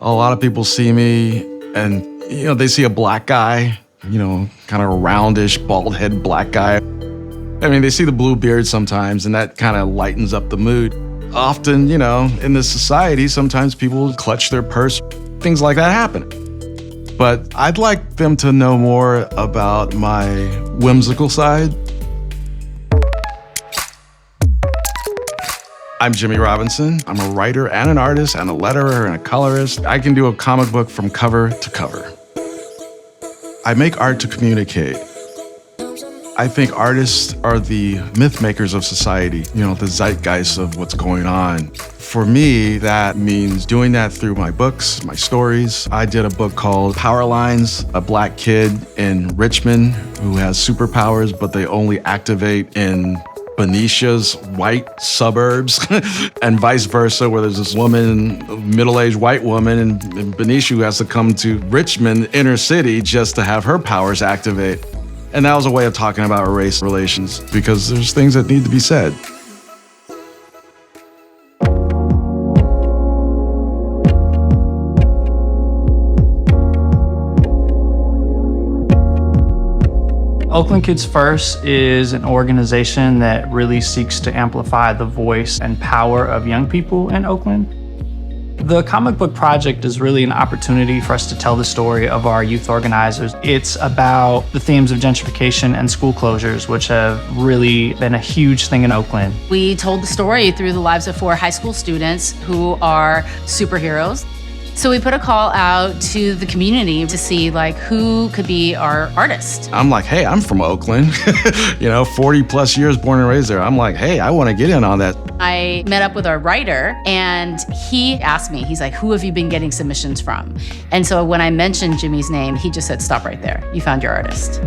A lot of people see me and, they see a black guy, kind of roundish, bald head black guy. I mean, they see the blue beard sometimes, and that kind of lightens up the mood. Often, in this society, sometimes people clutch their purse. Things like that happen. But I'd like them to know more about my whimsical side. I'm Jimmie Robinson. I'm a writer and an artist and a letterer and a colorist. I can do a comic book from cover to cover. I make art to communicate. I think artists are the myth makers of society, the zeitgeist of what's going on. For me, that means doing that through my books, my stories. I did a book called Power Lines, a black kid in Richmond who has superpowers, but they only activate in Benicia's white suburbs and vice versa, where there's this woman, middle-aged white woman in Benicia who has to come to Richmond inner city just to have her powers activate. And that was a way of talking about race relations, because there's things that need to be said. Oakland Kids First is an organization that really seeks to amplify the voice and power of young people in Oakland. The comic book project is really an opportunity for us to tell the story of our youth organizers. It's about the themes of gentrification and school closures, which have really been a huge thing in Oakland. We told the story through the lives of 4 high school students who are superheroes. So we put a call out to the community to see who could be our artist. I'm like, hey, I'm from Oakland, 40 plus years born and raised there. I'm like, hey, I want to get in on that. I met up with our writer and he asked me, he's like, who have you been getting submissions from? And so when I mentioned Jimmie's name, he just said, stop right there. You found your artist.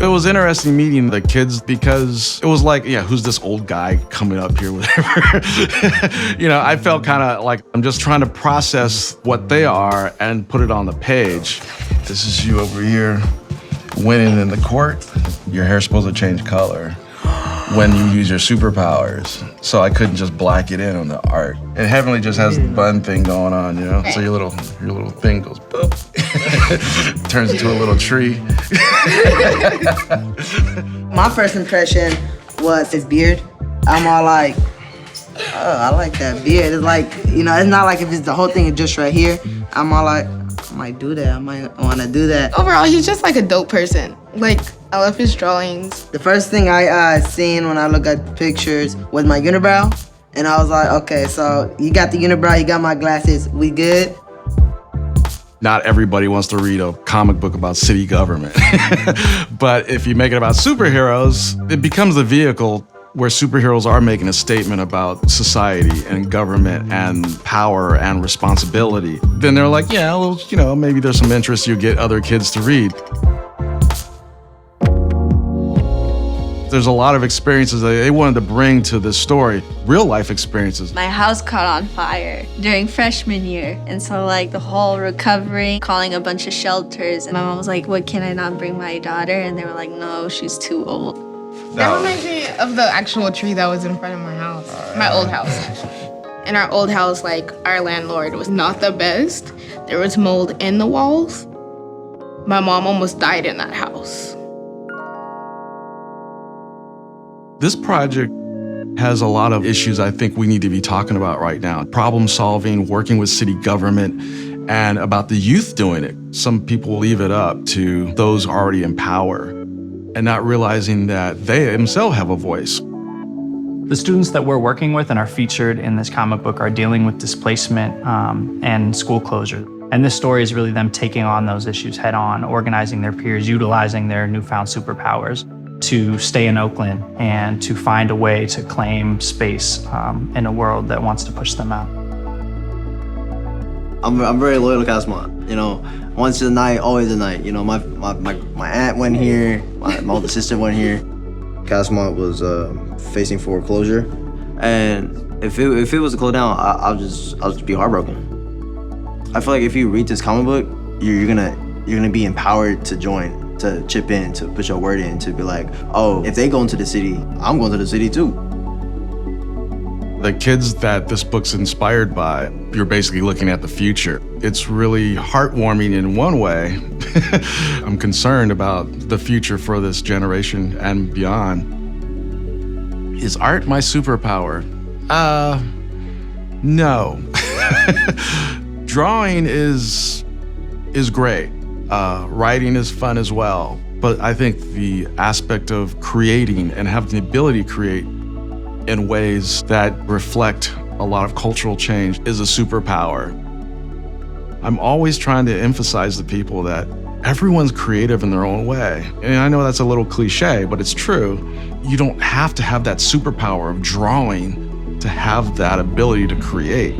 It was interesting meeting the kids because it was like, who's this old guy coming up here, whatever. I felt kind of like I'm just trying to process what they are and put it on the page. This is you over here winning in the court. Your hair's supposed to change color when you use your superpowers. So I couldn't just black it in on the art. And Heavenly just has the bun thing going on, So your little thing goes boop. Turns into a little tree. My first impression was his beard. I'm all like, oh, I like that beard. It's like, it's not like if it's the whole thing is just right here. I'm all like, I might do that. I might want to do that. Overall, he's just like a dope person. I love his drawings. The first thing I seen when I look at the pictures was my unibrow. And I was like, okay, so you got the unibrow, you got my glasses, we good? Not everybody wants to read a comic book about city government. But if you make it about superheroes, it becomes the vehicle where superheroes are making a statement about society and government and power and responsibility. Then they're like, maybe there's some interest you get other kids to read. There's a lot of experiences that they wanted to bring to this story, real life experiences. My house caught on fire during freshman year. And so the whole recovery, calling a bunch of shelters. And my mom was like, what, can I not bring my daughter? And they were like, no, she's too old. That reminds me of the actual tree that was in front of my house, my old house. In our old house, our landlord was not the best. There was mold in the walls. My mom almost died in that house. This project has a lot of issues I think we need to be talking about right now. Problem solving, working with city government, and about the youth doing it. Some people leave it up to those already in power and not realizing that they themselves have a voice. The students that we're working with and are featured in this comic book are dealing with displacement and school closure. And this story is really them taking on those issues head on, organizing their peers, utilizing their newfound superpowers to stay in Oakland and to find a way to claim space in a world that wants to push them out. I'm very loyal to Cosmont. Once a night, always a night. My aunt went here, my older sister went here. Cosmont was facing foreclosure, and if it was to close down, I'll just be heartbroken. I feel like if you read this comic book, you're gonna be empowered to join, to chip in, to put your word in, to be like, oh, if they go into the city, I'm going to the city too. The kids that this book's inspired by, you're basically looking at the future. It's really heartwarming in one way. I'm concerned about the future for this generation and beyond. Is art my superpower? No. Drawing is great. Writing is fun as well. But I think the aspect of creating and having the ability to create in ways that reflect a lot of cultural change is a superpower. I'm always trying to emphasize to people that everyone's creative in their own way. And I know that's a little cliche, but it's true. You don't have to have that superpower of drawing to have that ability to create.